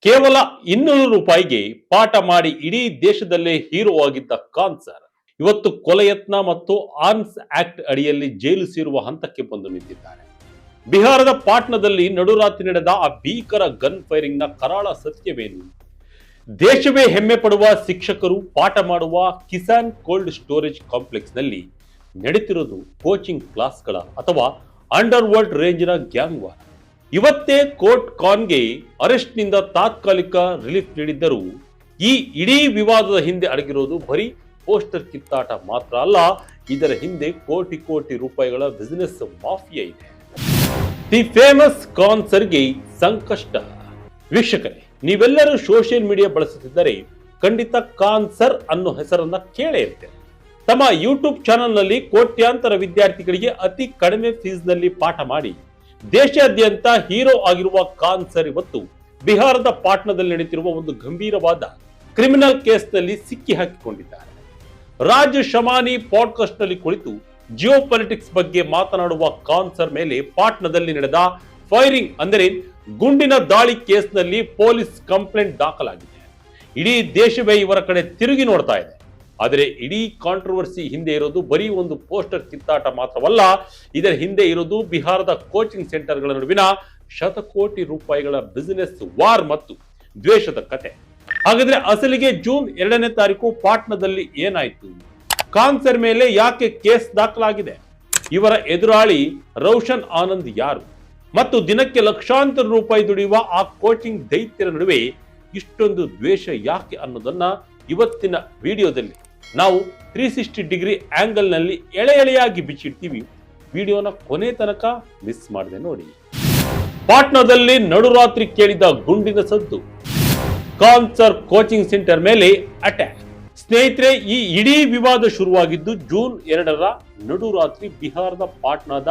ಕೇವಲ 200 ರೂಪಾಯಿಗೆ ಪಾಠ ಮಾಡಿ ಇಡೀ ದೇಶದಲ್ಲೇ ಹೀರೋ ಆಗಿದ್ದ ಖಾನ್ ಸರ್ ಇವತ್ತು ಕೊಲೆಯತ್ನ ಮತ್ತು ಆರ್ಮ್ಸ್ ಆಕ್ಟ್ ಅಡಿಯಲ್ಲಿ ಜೈಲು ಸೇರುವ ಹಂತಕ್ಕೆ ಬಂದು ನಿಂತಿದ್ದಾರೆ. ಬಿಹಾರದ ಪಾಟ್ನಾದಲ್ಲಿ ನಡುರಾತ್ರಿ ನಡೆದ ಆ ಭೀಕರ ಗನ್ ಫೈರಿಂಗ್ ನ ಕರಾಳ ಸತ್ಯವೇನು? ದೇಶವೇ ಹೆಮ್ಮೆ ಪಡುವ ಶಿಕ್ಷಕರು ಪಾಠ ಮಾಡುವ ಕಿಸಾನ್ ಕೋಲ್ಡ್ ಸ್ಟೋರೇಜ್ ಕಾಂಪ್ಲೆಕ್ಸ್ ನಲ್ಲಿ ನಡೆತಿರೋದು ಕೋಚಿಂಗ್ ಕ್ಲಾಸ್ಗಳ ಅಥವಾ ಅಂಡರ್ ವರ್ಲ್ಡ್ ರೇಂಜಿನ ಗ್ಯಾಂಗ್ ವಾರ್. ಇವತ್ತೇ ಕೋರ್ಟ್ ಖಾನ್ಗೆ ಅರೆಸ್ಟ್ ನಿಂದ ತಾತ್ಕಾಲಿಕ ರಿಲೀಫ್ ನೀಡಿದ್ದರೂ ಈ ಇಡೀ ವಿವಾದದ ಹಿಂದೆ ಅಡಗಿರೋದು ಬರೀ ಪೋಸ್ಟರ್ ಕಿತ್ತಾಟ ಮಾತ್ರ ಅಲ್ಲ, ಇದರ ಹಿಂದೆ ಕೋಟಿ ಕೋಟಿ ರೂಪಾಯಿಗಳ ಬಿಸಿನೆಸ್ ಮಾಫಿಯಾ ಇದೆ. ದಿ ಫೇಮಸ್ ಖಾನ್ ಸರ್ಗೆ ಸಂಕಷ್ಟ. ವೀಕ್ಷಕರೇ, ನೀವೆಲ್ಲರೂ ಸೋಷಿಯಲ್ ಮೀಡಿಯಾ ಬಳಸುತ್ತಿದ್ದರೆ ಖಂಡಿತ ಖಾನ್ ಸರ್ ಅನ್ನೋ ಹೆಸರನ್ನ ಕೇಳೇ ಇರ್ತೇವೆ. ತಮ್ಮ ಯೂಟ್ಯೂಬ್ ಚಾನೆಲ್ ನಲ್ಲಿ ಕೋಟ್ಯಾಂತರ ವಿದ್ಯಾರ್ಥಿಗಳಿಗೆ ಅತಿ ಕಡಿಮೆ ಫೀಸ್ ನಲ್ಲಿ ಪಾಠ ಮಾಡಿ ದೇಶಾದ್ಯಂತ ಹೀರೋ ಆಗಿರುವ ಖಾನ್ ಸರ್ ಇವತ್ತು ಬಿಹಾರದ ಪಾಟ್ನಾದಲ್ಲಿ ನಡೆಯುತ್ತಿರುವ ಒಂದು ಗಂಭೀರವಾದ ಕ್ರಿಮಿನಲ್ ಕೇಸ್ ನಲ್ಲಿ ಸಿಕ್ಕಿ ಹಾಕಿಕೊಂಡಿದ್ದಾರೆ. ರಾಜ್ ಶಮಾನಿ ಪಾಡ್ಕಾಸ್ಟ್ ನಲ್ಲಿ ಕುಳಿತು ಜಿಯೋ ಪಾಲಿಟಿಕ್ಸ್ ಬಗ್ಗೆ ಮಾತನಾಡುವ ಖಾನ್ ಸರ್ ಮೇಲೆ ಪಾಟ್ನಾದಲ್ಲಿ ನಡೆದ ಫೈರಿಂಗ್ ಅಂದರೆ ಗುಂಡಿನ ದಾಳಿ ಕೇಸ್ ನಲ್ಲಿ ಪೊಲೀಸ್ ಕಂಪ್ಲೇಂಟ್ ದಾಖಲಾಗಿದೆ. ಇಡೀ ದೇಶವೇ ಇವರ ಕಡೆ ತಿರುಗಿ ನೋಡ್ತಾ ಇದೆ. ಆದರೆ ಇಡೀ ಕಾಂಟ್ರವರ್ಸಿ ಹಿಂದೆ ಇರೋದು ಬರೀ ಒಂದು ಪೋಸ್ಟರ್ ಕಿತ್ತಾಟ ಮಾತ್ರವಲ್ಲ, ಇದರ ಹಿಂದೆ ಇರೋದು ಬಿಹಾರದ ಕೋಚಿಂಗ್ ಸೆಂಟರ್ಗಳ ನಡುವಿನ ಶತಕೋಟಿ ರೂಪಾಯಿಗಳ ಬಿಸಿನೆಸ್ ವಾರ್ ಮತ್ತು ದ್ವೇಷದ ಕತೆ. ಹಾಗಾದ್ರೆ ಅಸಲಿಗೆ ಜೂನ್ 2ನೇ ತಾರೀಕು ಪಾಟ್ನಾದಲ್ಲಿ ಏನಾಯ್ತು? ಖಾನ್ ಸರ್ ಮೇಲೆ ಯಾಕೆ ಕೇಸ್ ದಾಖಲಾಗಿದೆ? ಇವರ ಎದುರಾಳಿ ರೋಷನ್ ಆನಂದ್ ಯಾರು? ಮತ್ತು ದಿನಕ್ಕೆ ಲಕ್ಷಾಂತರ ರೂಪಾಯಿ ದುಡಿಯುವ ಆ ಕೋಚಿಂಗ್ ದೈತ್ಯರ ನಡುವೆ ಇಷ್ಟೊಂದು ದ್ವೇಷ ಯಾಕೆ ಅನ್ನೋದನ್ನ ಇವತ್ತಿನ ವಿಡಿಯೋದಲ್ಲಿ ನಾವು 360 ಡಿಗ್ರಿ ಆಂಗಲ್ ನಲ್ಲಿ ಎಳೆಯಾಗಿ ಬಿಚ್ಚಿಡ್ತೀವಿ. ವಿಡಿಯೋನ ಕೊನೆ ತನಕ ಮಿಸ್ ಮಾಡದೆ ನೋಡಿ. ಪಾಟ್ನಾದಲ್ಲಿ ನಡುರಾತ್ರಿ ಕೇಳಿದ ಗುಂಡಿನ ಸದ್ದು, ಖಾನ್ ಸರ್ ಕೋಚಿಂಗ್ ಸೆಂಟರ್ ಮೇಲೆ ಅಟ್ಯಾಕ್. ಸ್ನೇಹಿತರೆ, ಈ ಇಡೀ ವಿವಾದ ಶುರುವಾಗಿದ್ದು ಜೂನ್ 2ರ ನಡುರಾತ್ರಿ ಬಿಹಾರದ ಪಾಟ್ನಾದ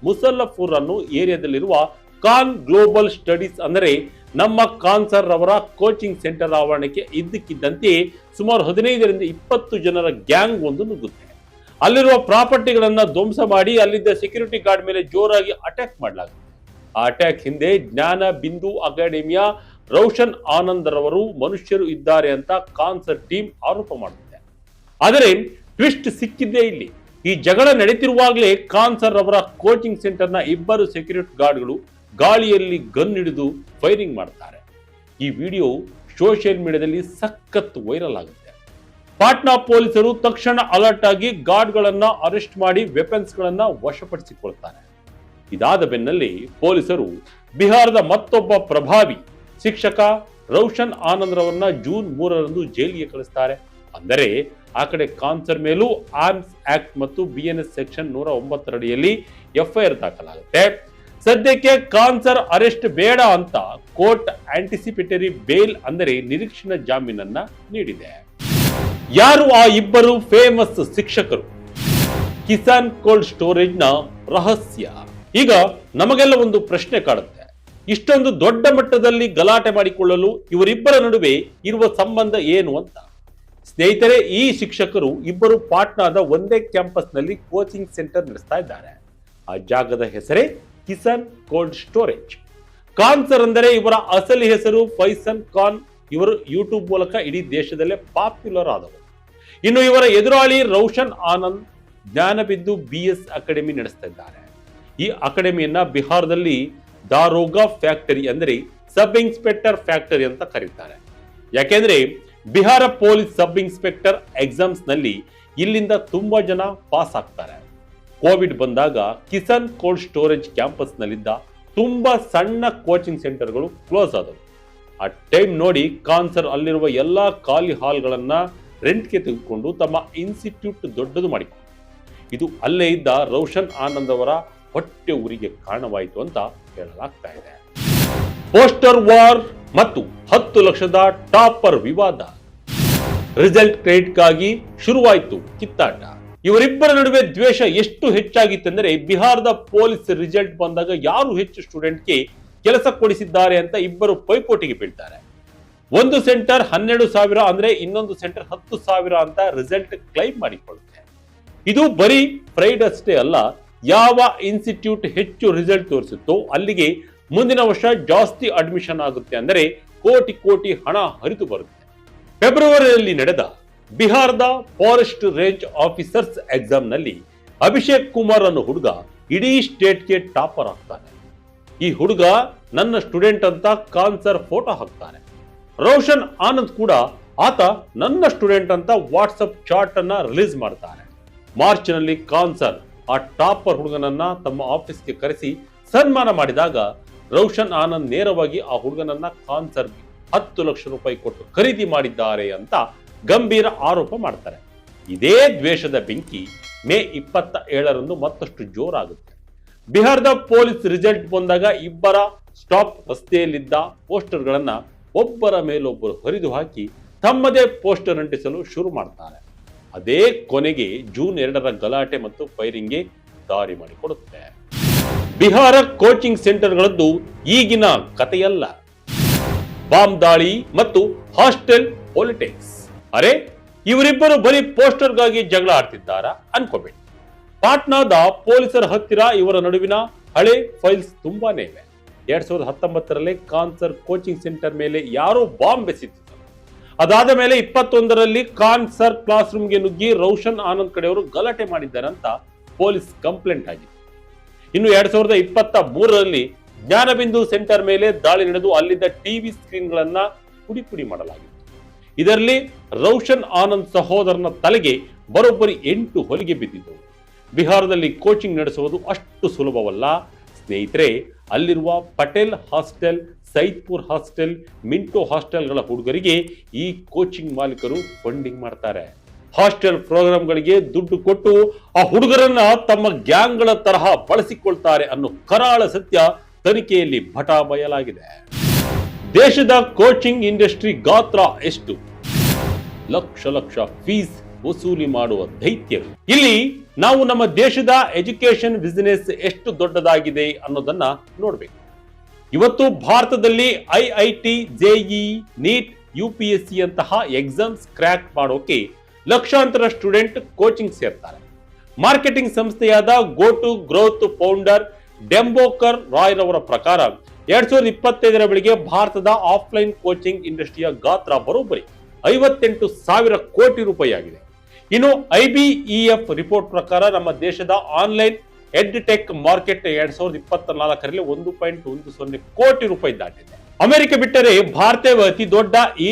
ಮುಸಲ್ಲಫುರ್ ಅನ್ನೋ ಏರಿಯಾದಲ್ಲಿರುವ ಖಾನ್ ಗ್ಲೋಬಲ್ ಸ್ಟಡೀಸ್ ಅಂದರೆ ನಮ್ಮ ಖಾನ್ ಸರ್ ರವರ ಕೋಚಿಂಗ್ ಸೆಂಟರ್ ಆವರಣಕ್ಕೆ ಇದ್ದಕ್ಕಿದ್ದಂತೆ ಸುಮಾರು 15ರಿಂದ 20 ಜನರ ಗ್ಯಾಂಗ್ ಒಂದು ನುಗ್ಗುತ್ತೆ. ಅಲ್ಲಿರುವ ಪ್ರಾಪರ್ಟಿಗಳನ್ನ ಧ್ವಂಸ ಮಾಡಿ ಅಲ್ಲಿದ್ದ ಸೆಕ್ಯೂರಿಟಿ ಗಾರ್ಡ್ ಮೇಲೆ ಜೋರಾಗಿ ಅಟ್ಯಾಕ್ ಮಾಡಲಾಗುತ್ತೆ. ಆ ಅಟ್ಯಾಕ್ ಹಿಂದೆ ಜ್ಞಾನ ಬಿಂದು ಅಕಾಡೆಮಿಯ ರೋಷನ್ ಆನಂದ್ ರವರು ಮನುಷ್ಯರು ಇದ್ದಾರೆ ಅಂತ ಖಾನ್ ಸರ್ ಟೀಮ್ ಆರೋಪ ಮಾಡುತ್ತೆ. ಆದರೆ ಟ್ವಿಸ್ಟ್ ಸಿಕ್ಕಿದ್ದೇ ಇಲ್ಲಿ. ಈ ಜಗಳ ನಡೀತಿರುವಾಗಲೇ ಖಾನ್ ಸರ್ ರವರ ಕೋಚಿಂಗ್ ಸೆಂಟರ್ನ 2 ಸೆಕ್ಯೂರಿಟಿ ಗಾರ್ಡ್ಗಳು ಗಾಳಿಯಲ್ಲಿ ಗನ್ ಹಿಡಿದು ಫೈರಿಂಗ್ ಮಾಡ್ತಾರೆ. ಈ ವಿಡಿಯೋ ಸೋಷಿಯಲ್ ಮೀಡಿಯಾದಲ್ಲಿ ಸಖತ್ ವೈರಲ್ ಆಗುತ್ತೆ. ಪಾಟ್ನಾ ಪೊಲೀಸರು ತಕ್ಷಣ ಅಲರ್ಟ್ ಆಗಿ ಗಾರ್ಡ್ಗಳನ್ನ ಅರೆಸ್ಟ್ ಮಾಡಿ ವೆಪನ್ಸ್ ಗಳನ್ನ ವಶಪಡಿಸಿಕೊಳ್ತಾರೆ. ಇದಾದ ಬೆನ್ನಲ್ಲಿ ಪೊಲೀಸರು ಬಿಹಾರದ ಮತ್ತೊಬ್ಬ ಪ್ರಭಾವಿ ಶಿಕ್ಷಕ ರೋಷನ್ ಆನಂದ್ ರವರನ್ನ ಜೂನ್ 3ರಂದು ಜೈಲಿಗೆ ಕಳಿಸ್ತಾರೆ. ಅಂದರೆ ಆ ಕಡೆ ಖಾನ್ ಸರ್ ಮೇಲೂ ಆರ್ಮ್ಸ್ ಆಕ್ಟ್ ಮತ್ತು BNS ಸೆಕ್ಷನ್ 109 ಅಡಿಯಲ್ಲಿ FIR ದಾಖಲಾಗುತ್ತೆ. ಸದ್ಯಕ್ಕೆ ಖಾನ್ ಸರ್ ಅರೆಸ್ಟ್ ಬೇಡ ಅಂತ ಕೋರ್ಟ್ ಆಂಟಿಸಿಪೇಟರಿ ಬೇಲ್ ಅಂದರೆ ನಿರೀಕ್ಷಣಾ ಜಾಮೀನನ್ನ ನೀಡಿದೆ. ಯಾರು ಆ 2 ಫೇಮಸ್ ಶಿಕ್ಷಕರು? ಕಿಸಾನ್ ಕೋಲ್ಡ್ ಸ್ಟೋರೇಜ್ ನ ರಹಸ್ಯ. ಈಗ ನಮಗೆಲ್ಲ ಒಂದು ಪ್ರಶ್ನೆ ಕಾಡುತ್ತೆ, ಇಷ್ಟೊಂದು ದೊಡ್ಡ ಮಟ್ಟದಲ್ಲಿ ಗಲಾಟೆ ಮಾಡಿಕೊಳ್ಳಲು ಇವರಿಬ್ಬರ ನಡುವೆ ಇರುವ ಸಂಬಂಧ ಏನು ಅಂತ. ಸ್ನೇಹಿತರೆ, ಈ ಶಿಕ್ಷಕರು ಇಬ್ಬರು ಪಾಟ್ನಾದ ಒಂದೇ ಕ್ಯಾಂಪಸ್ ನಲ್ಲಿ ಕೋಚಿಂಗ್ ಸೆಂಟರ್ ನಡೆಸ್ತಾ ಇದ್ದಾರೆ. ಆ ಜಾಗದ ಹೆಸರೇ Kisan cold storage. Khan sir ಅಂದರೆ ಇವರ ಅಸಲಿ ಹೆಸರು ಫೈಸನ್ ಖಾನ್. ಇವರು ಯೂಟ್ಯೂಬ್ ಮೂಲಕ ಇಡೀ ದೇಶದಲ್ಲೇ ಪಾಪ್ಯುಲರ್ ಆದವರು. ಇನ್ನು ಇವರ ಎದುರಾಳಿ ರೋಷನ್ ಆನಂದ್ ಜ್ಞಾನಬಿಂದು BS ಅಕಾಡೆಮಿ ನಡೆಸ್ತಾ ಇದ್ದಾರೆ. ಈ ಅಕಾಡೆಮಿಯನ್ನ ಬಿಹಾರದಲ್ಲಿ ದಾರೋಗಾ ಫ್ಯಾಕ್ಟರಿ ಅಂದರೆ ಸಬ್ ಇನ್ಸ್ಪೆಕ್ಟರ್ ಫ್ಯಾಕ್ಟರಿ ಅಂತ ಕರೀತಾರೆ. ಯಾಕೆಂದ್ರೆ Bihar police sub inspector exams ನಲ್ಲಿ ಇಲ್ಲಿಂದ ತುಂಬಾ ಜನ ಪಾಸ್ ಆಗ್ತಾರೆ. ಕೋವಿಡ್ ಬಂದಾಗ ಕಿಸಾನ್ ಕೋಲ್ಡ್ ಸ್ಟೋರೇಜ್ ಕ್ಯಾಂಪಸ್ ನಲ್ಲಿದ್ದ ತುಂಬಾ ಸಣ್ಣ ಕೋಚಿಂಗ್ ಸೆಂಟರ್ಗಳು ಕ್ಲೋಸ್ ಆದವು. ಆ ಟೈಮ್ ನೋಡಿ ಖಾನ್ ಸರ್ ಅಲ್ಲಿರುವ ಎಲ್ಲಾ ಖಾಲಿ ಹಾಲ್ಗಳನ್ನ ರೆಂಟ್ಗೆ ತೆಗೆದುಕೊಂಡು ತಮ್ಮ ಇನ್ಸ್ಟಿಟ್ಯೂಟ್ ದೊಡ್ಡದು ಮಾಡಿಕೊಂಡ್ರು. ಇದು ಅಲ್ಲೇ ಇದ್ದ ರೋಷನ್ ಆನಂದ್ ಅವರ ಹೊಟ್ಟೆ ಊರಿಗೆ ಕಾರಣವಾಯಿತು ಅಂತ ಹೇಳಲಾಗ್ತಾ ಇದೆ. ಪೋಸ್ಟರ್ ವಾರ್ ಮತ್ತು 10 ಲಕ್ಷದ ಟಾಪರ್ ವಿವಾದ. ರಿಸಲ್ಟ್ ಕ್ರೆಡಿಟ್ಗಾಗಿ ಶುರುವಾಯಿತು ಕಿತ್ತಾಟ. ಇವರಿಬ್ಬರ ನಡುವೆ ದ್ವೇಷ ಎಷ್ಟು ಹೆಚ್ಚಾಗಿತ್ತೆಂದರೆ ಬಿಹಾರದ ಪೊಲೀಸ್ ರಿಸಲ್ಟ್ ಬಂದಾಗ ಯಾರು ಹೆಚ್ಚು ಸ್ಟೂಡೆಂಟ್ಗೆ ಕೆಲಸ ಕೊಡಿಸಿದ್ದಾರೆ ಅಂತ ಇಬ್ಬರು ಪೈಪೋಟಿಗೆ ಬೀಳ್ತಾರೆ. ಒಂದು ಸೆಂಟರ್ 12,000 ಅಂದ್ರೆ ಇನ್ನೊಂದು ಸೆಂಟರ್ 10,000 ಅಂತ ರಿಸಲ್ಟ್ ಕ್ಲೈಮ್ ಮಾಡಿಕೊಳ್ಳುತ್ತೆ. ಇದು ಬರೀ ಪ್ರೈಡ್ ಅಷ್ಟೇ ಅಲ್ಲ, ಯಾವ ಇನ್ಸ್ಟಿಟ್ಯೂಟ್ ಹೆಚ್ಚು ರಿಸಲ್ಟ್ ತೋರಿಸುತ್ತೋ ಅಲ್ಲಿಗೆ ಮುಂದಿನ ವರ್ಷ ಜಾಸ್ತಿ ಅಡ್ಮಿಷನ್ ಆಗುತ್ತೆ. ಅಂದರೆ ಕೋಟಿ ಕೋಟಿ ಹಣ ಹರಿದು ಬರುತ್ತೆ. ಫೆಬ್ರವರಿಯಲ್ಲಿ ನಡೆದ ಬಿಹಾರದ ಫಾರೆಸ್ಟ್ ರೇಂಜ್ ಆಫೀಸರ್ಸ್ ಎಕ್ಸಾಮ್ನಲ್ಲಿ ಅಭಿಷೇಕ್ ಕುಮಾರ್ ಅನ್ನೋ ಹುಡುಗ ಇಡೀ ಸ್ಟೇಟ್ಗೆ ಟಾಪರ್ ಆಗ್ತಾನೆ. ಈ ಹುಡುಗ ನನ್ನ ಸ್ಟೂಡೆಂಟ್ ಅಂತ ಖಾನ್ ಸರ್ ಫೋಟೋ ಹಾಕ್ತಾನೆ. ರೋಷನ್ ಆನಂದ್ ಕೂಡ ಆತ ನನ್ನ ಸ್ಟೂಡೆಂಟ್ ಅಂತ ವಾಟ್ಸಪ್ ಚಾಟ್ ಅನ್ನ ರಿಲೀಸ್ ಮಾಡ್ತಾರೆ. ಮಾರ್ಚ್ ನಲ್ಲಿ ಖಾನ್ ಸರ್ ಆ ಟಾಪರ್ ಹುಡುಗನನ್ನ ತಮ್ಮ ಆಫೀಸ್ಗೆ ಕರೆಸಿ ಸನ್ಮಾನ ಮಾಡಿದಾಗ ರೋಷನ್ ಆನಂದ್ ನೇರವಾಗಿ ಆ ಹುಡುಗನನ್ನ ಖಾನ್ ಸರ್ಗೆ 10 ಲಕ್ಷ ರೂಪಾಯಿ ಕೊಟ್ಟು ಖರೀದಿ ಮಾಡಿದ್ದಾರೆ ಅಂತ ಗಂಭೀರ ಆರೋಪ ಮಾಡ್ತಾರೆ. ಇದೇ ದ್ವೇಷದ ಬೆಂಕಿ ಮೇ 27ರಂದು ಮತ್ತಷ್ಟು ಜೋರಾಗುತ್ತೆ. ಬಿಹಾರದ ಪೊಲೀಸ್ ರಿಸಲ್ಟ್ ಬಂದಾಗ ಇಬ್ಬರ ಸ್ಟಾಪ್ ರಸ್ತೆಯಲ್ಲಿದ್ದ ಪೋಸ್ಟರ್ಗಳನ್ನ ಒಬ್ಬರ ಮೇಲೊಬ್ಬರು ಹರಿದು ಹಾಕಿ ತಮ್ಮದೇ ಪೋಸ್ಟರ್ ಅಂಟಿಸಲು ಶುರು ಮಾಡ್ತಾರೆ. ಅದೇ ಕೊನೆಗೆ ಜೂನ್ 2ರ ಗಲಾಟೆ ಮತ್ತು ಫೈರಿಂಗ್ಗೆ ದಾರಿ ಮಾಡಿಕೊಡುತ್ತೆ. ಬಿಹಾರ ಕೋಚಿಂಗ್ ಸೆಂಟರ್ಗಳದ್ದು ಈಗಿನ ಕಥೆಯಲ್ಲ. ಬಾಂಬ್ ದಾಳಿ ಮತ್ತು ಹಾಸ್ಟೆಲ್ ಪೊಲಿಟಿಕ್ಸ್. ಅರೆ, ಇವರಿಬ್ಬರು ಬರೀ ಪೋಸ್ಟರ್ಗಾಗಿ ಜಗಳ ಆಡ್ತಿದ್ದಾರಾ ಅನ್ಕೋಬೇಡಿ. ಪಾಟ್ನಾದ ಪೊಲೀಸರ ಹತ್ತಿರ ಇವರ ನಡುವಿನ ಹಳೆ ಫೈಲ್ಸ್ ತುಂಬಾನೇ ಇವೆ. 2019ರಲ್ಲಿ ಖಾನ್ ಸರ್ ಕೋಚಿಂಗ್ ಸೆಂಟರ್ ಮೇಲೆ ಯಾರೋ ಬಾಂಬ್ ಬೆಸೆದಿದ್ದರು. ಅದಾದ ಮೇಲೆ 21ರಲ್ಲಿ ಖಾನ್ ಸರ್ ಕ್ಲಾಸ್ ರೂಮ್ಗೆ ನುಗ್ಗಿ ರೋಷನ್ ಆನಂದ್ ಕಡೆಯವರು ಗಲಾಟೆ ಮಾಡಿದ್ದಾರೆ ಅಂತ ಪೊಲೀಸ್ ಕಂಪ್ಲೇಂಟ್ ಆಗಿದೆ. ಇನ್ನು 2023ರಲ್ಲಿ ಜ್ಞಾನಬಿಂದು ಸೆಂಟರ್ ಮೇಲೆ ದಾಳಿ ನಡೆದು ಅಲ್ಲಿದ್ದ ಟಿವಿ ಸ್ಕ್ರೀನ್ಗಳನ್ನ ಪುಡಿ ಪುಡಿ ಮಾಡಲಾಗಿತ್ತು. ಇದರಲ್ಲಿ ರೋಷನ್ ಆನಂದ್ ಸಹೋದರನ ತಲೆಗೆ ಬರೋಬ್ಬರಿ 8 ಹೊಲಿಗೆ ಬಿದ್ದಿದ್ದವು. ಬಿಹಾರದಲ್ಲಿ ಕೋಚಿಂಗ್ ನಡೆಸುವುದು ಅಷ್ಟು ಸುಲಭವಲ್ಲ ಸ್ನೇಹಿತರೆ. ಅಲ್ಲಿರುವ ಪಟೇಲ್ ಹಾಸ್ಟೆಲ್, ಸೈದ್ಪುರ್ ಹಾಸ್ಟೆಲ್, ಮಿಂಟೋ ಹಾಸ್ಟೆಲ್ಗಳ ಹುಡುಗರಿಗೆ ಈ ಕೋಚಿಂಗ್ ಮಾಲೀಕರು ಫಂಡಿಂಗ್ ಮಾಡ್ತಾರೆ. ಹಾಸ್ಟೆಲ್ ಪ್ರೋಗ್ರಾಂಗಳಿಗೆ ದುಡ್ಡು ಕೊಟ್ಟು ಆ ಹುಡುಗರನ್ನ ತಮ್ಮ ಗ್ಯಾಂಗ್ಗಳ ತರಹ ಬಳಸಿಕೊಳ್ತಾರೆ ಅನ್ನೋ ಕರಾಳ ಸತ್ಯ ತನಿಖೆಯಲ್ಲಿ ಭಟ ಬಯಲಾಗಿದೆ. ದೇಶದ ಕೋಚಿಂಗ್ ಇಂಡಸ್ಟ್ರಿ ಗಾತ್ರ ಎಷ್ಟು? ಲಕ್ಷ ಲಕ್ಷ ಫೀಸ್ ವಸೂಲಿ ಮಾಡುವ ದೈತ್ಯರು. ಇಲ್ಲಿ ನಾವು ನಮ್ಮ ದೇಶದ ಎಜುಕೇಶನ್ ಬಿಸಿನೆಸ್ ಎಷ್ಟು ದೊಡ್ಡದಾಗಿದೆ ಅನ್ನೋದನ್ನ ನೋಡ್ಬೇಕು. ಇವತ್ತು ಭಾರತದಲ್ಲಿ ಐಐಟಿ, ಜೆಇಇ, ನೀಟ್, UPSC ಅಂತಹ ಎಕ್ಸಾಮ್ಸ್ ಕ್ರ್ಯಾಕ್ ಮಾಡೋಕೆ ಲಕ್ಷಾಂತರ ಸ್ಟೂಡೆಂಟ್ ಕೋಚಿಂಗ್ ಸೇರ್ತಾರೆ. ಮಾರ್ಕೆಟಿಂಗ್ ಸಂಸ್ಥೆಯಾದ ಗೋ ಟು ಗ್ರೋತ್ ಫೌಂಡರ್ ಡೆಂಬೋಕರ್ ರಾಯ್ ರವರ ಪ್ರಕಾರ 2025ರ ವೇಳೆಗೆ ಭಾರತದ ಆಫ್ಲೈನ್ ಕೋಚಿಂಗ್ ಇಂಡಸ್ಟ್ರಿಯ ಗಾತ್ರ ಬರೋಬ್ಬರಿ 58,000 ಕೋಟಿ ರೂಪಾಯಿ ಆಗಿದೆ. ಇನ್ನು IBEF ರಿಪೋರ್ಟ್ ಪ್ರಕಾರ ನಮ್ಮ ದೇಶದ ಆನ್ಲೈನ್ ಎಡ್ಟೆಕ್ ಮಾರ್ಕೆಟ್ 2024ರಲ್ಲಿ 1.10 ಕೋಟಿ ರೂಪಾಯಿ ದಾಟಿದೆ. ಅಮೆರಿಕ ಬಿಟ್ಟರೆ ಭಾರತವೇ ಅತಿ ದೊಡ್ಡ ಈ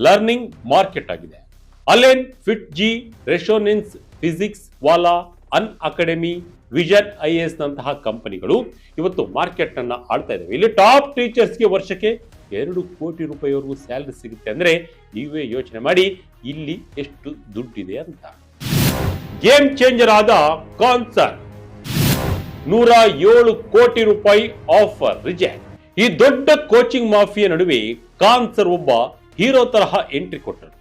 ಲರ್ನಿಂಗ್ ಮಾರ್ಕೆಟ್ ಆಗಿದೆ. ಅಲೆನ್, ಫಿಟ್ಜಿ, ರೆಶೋನೆನ್ಸ್, ಫಿಸಿಕ್ಸ್ ವಾಲಾ, ಅನ್ ಅಕಾಡೆಮಿ, ವಿಷನ್ IAS ನಂತಹ ಕಂಪನಿಗಳು ಇವತ್ತು ಮಾರ್ಕೆಟ್ ಅನ್ನ ಆಳ್ತಾ ಇದ್ದಾವೆ. ಇಲ್ಲಿ ಟಾಪ್ ಟೀಚರ್ಸ್ಗೆ ವರ್ಷಕ್ಕೆ 2 ಕೋಟಿ ರೂಪಾಯಿವರೆಗೂ ಸ್ಯಾಲರಿ ಸಿಗುತ್ತೆ ಅಂದ್ರೆ ನೀವೇ ಯೋಚನೆ ಮಾಡಿ ಇಲ್ಲಿ ಎಷ್ಟು ದುಡ್ಡಿದೆ ಅಂತ. ಗೇಮ್ ಚೇಂಜರ್ ಆದ ಖಾನ್ ಸರ್ 107 ಕೋಟಿ ರೂಪಾಯಿ ಆಫರ್ ರಿಜೆಕ್ಟ್. ಈ ದೊಡ್ಡ ಕೋಚಿಂಗ್ ಮಾಫಿಯಾ ನಡುವೆ ಖಾನ್ ಸರ್ ಒಬ್ಬ ಹೀರೋ ತರಹ ಎಂಟ್ರಿ ಕೊಟ್ಟರು.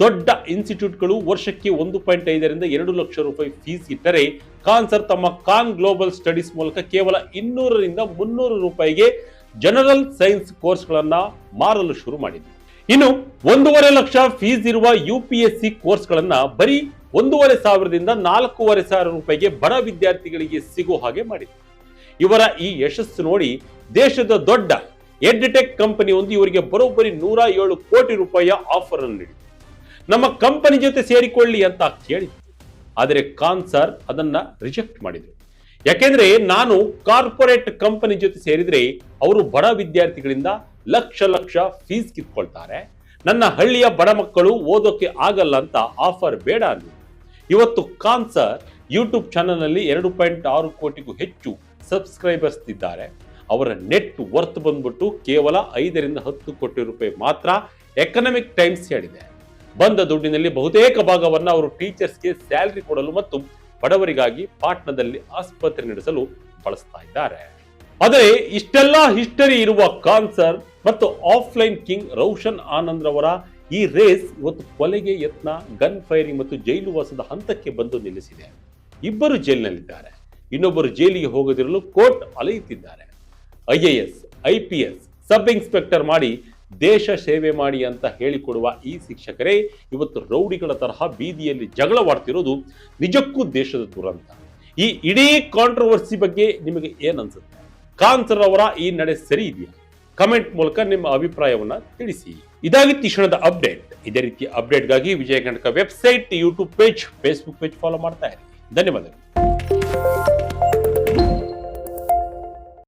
ದೊಡ್ಡ ಇನ್ಸ್ಟಿಟ್ಯೂಟ್ಗಳು ವರ್ಷಕ್ಕೆ 1.5ರಿಂದ 2 ಲಕ್ಷ ರೂಪಾಯಿ ಫೀಸ್ ಇಟ್ಟರೆ ಖಾನ್ ಸರ್ ತಮ್ಮ ಖಾನ್ ಗ್ಲೋಬಲ್ ಸ್ಟಡೀಸ್ ಮೂಲಕ ಕೇವಲ 200ರಿಂದ 300 ರೂಪಾಯಿಗೆ ಜನರಲ್ ಸೈನ್ಸ್ ಕೋರ್ಸ್ಗಳನ್ನ ಮಾರಲು ಶುರು ಮಾಡಿದ್ರು. ಇನ್ನು 1.5 ಲಕ್ಷ ಫೀಸ್ ಇರುವ UPSC ಕೋರ್ಸ್ಗಳನ್ನ ಬರೀ 1,500ದಿಂದ 4,500 ರೂಪಾಯಿಗೆ ಬಡ ವಿದ್ಯಾರ್ಥಿಗಳಿಗೆ ಸಿಗೋ ಹಾಗೆ ಮಾಡಿದ್ರು. ಇವರ ಈ ಯಶಸ್ಸು ನೋಡಿ ದೇಶದ ದೊಡ್ಡ ಎಡ್ಟೆಕ್ ಕಂಪನಿ ಒಂದು ಇವರಿಗೆ ಬರೋಬ್ಬರಿ 107 ಕೋಟಿ ರೂಪಾಯಿಯ ಆಫರ್ ಅನ್ನು ನೀಡಿತು. ನಮ್ಮ ಕಂಪನಿ ಜೊತೆ ಸೇರಿಕೊಳ್ಳಿ ಅಂತ ಕೇಳಿದ್ರು. ಆದರೆ ಖಾನ್ ಸರ್ ಅದನ್ನ ರಿಜೆಕ್ಟ್ ಮಾಡಿದ್ರು. ಯಾಕೆಂದ್ರೆ ನಾನು ಕಾರ್ಪೊರೇಟ್ ಕಂಪನಿ ಜೊತೆ ಸೇರಿದ್ರೆ ಅವರು ಬಡ ವಿದ್ಯಾರ್ಥಿಗಳಿಂದ ಲಕ್ಷ ಲಕ್ಷ ಫೀಸ್ ಕಿತ್ಕೊಳ್ತಾರೆ, ನನ್ನ ಹಳ್ಳಿಯ ಬಡ ಮಕ್ಕಳು ಓದೋಕೆ ಆಗಲ್ಲ ಅಂತ ಆಫರ್ ಬೇಡ ಅಂದ್ರು. ಇವತ್ತು ಖಾನ್ ಸರ್ ಯೂಟ್ಯೂಬ್ ಚಾನೆಲ್ ನಲ್ಲಿ 2.6 ಕೋಟಿಗೂ ಹೆಚ್ಚು ಸಬ್ಸ್ಕ್ರೈಬರ್ಸ್ ಇದ್ದಾರೆ. ಅವರ ನೆಟ್ ವರ್ತ್ ಬಂದ್ಬಿಟ್ಟು ಕೇವಲ 5ರಿಂದ 10 ಕೋಟಿ ರೂಪಾಯಿ ಮಾತ್ರ ಎಕನಾಮಿಕ್ ಟೈಮ್ಸ್ ಹೇಳಿದೆ. ಬಂದ ದುಡ್ಡಿನಲ್ಲಿ ಬಹುತೇಕ ಭಾಗವನ್ನ ಅವರು ಟೀಚರ್ಸ್ಗೆ ಸ್ಯಾಲರಿ ಕೊಡಲು ಮತ್ತು ಬಡವರಿಗಾಗಿ ಪಾಟ್ನಾದಲ್ಲಿ ಆಸ್ಪತ್ರೆ ನಡೆಸಲು ಬಳಸ್ತಾ ಇದ್ದಾರೆ. ಆದರೆ ಇಷ್ಟೆಲ್ಲ ಹಿಸ್ಟರಿ ಇರುವ ಖಾನ್ ಸರ್ ಮತ್ತು ಆಫ್ಲೈನ್ ಕಿಂಗ್ ರೋಷನ್ ಆನಂದ್ ರವರ ಈ ರೇಸ್ ಇವತ್ತು ಕೊಲೆಗೆ ಯತ್ನ, ಗನ್ ಫೈರಿಂಗ್ ಮತ್ತು ಜೈಲು ವಾಸದ ಹಂತಕ್ಕೆ ಬಂದು ನಿಲ್ಲಿಸಿದೆ. ಇಬ್ಬರು ಜೈಲಿನಲ್ಲಿದ್ದಾರೆ, ಇನ್ನೊಬ್ಬರು ಜೈಲಿಗೆ ಹೋಗದಿರಲು ಕೋರ್ಟ್ ಅಲೆಯುತ್ತಿದ್ದಾರೆ. IAS, IPS, ಸಬ್ ಇನ್ಸ್ಪೆಕ್ಟರ್ ಮಾಡಿ ದೇಶ ಸೇವೆ ಮಾಡಿ ಅಂತ ಹೇಳಿಕೊಡುವ ಈ ಶಿಕ್ಷಕರೇ ಇವತ್ತು ರೌಡಿಗಳ ತರಹ ಬೀದಿಯಲ್ಲಿ ಜಗಳವಾಡ್ತಿರೋದು ನಿಜಕ್ಕೂ ದೇಶದ ದುರಂತ. ಈ ಇಡೀ ಕಾಂಟ್ರವರ್ಸಿ ಬಗ್ಗೆ ನಿಮಗೆ ಏನ್ ಅನ್ಸುತ್ತೆ? ಖಾನ್ ಸರ್ ಅವರ ಈ ನಡೆ ಸರಿ ಇದೆಯಾ? ಕಮೆಂಟ್ ಮೂಲಕ ನಿಮ್ಮ ಅಭಿಪ್ರಾಯವನ್ನ ತಿಳಿಸಿ. ಇದಾಗಿತ್ತು ಈ ಕ್ಷಣದ ಅಪ್ಡೇಟ್. ಇದೇ ರೀತಿ ಅಪ್ಡೇಟ್ಗಾಗಿ Vijaya Karnataka website, YouTube page, Facebook page follow ಮಾಡ್ತಾ ಇರಿ. ಧನ್ಯವಾದಗಳು.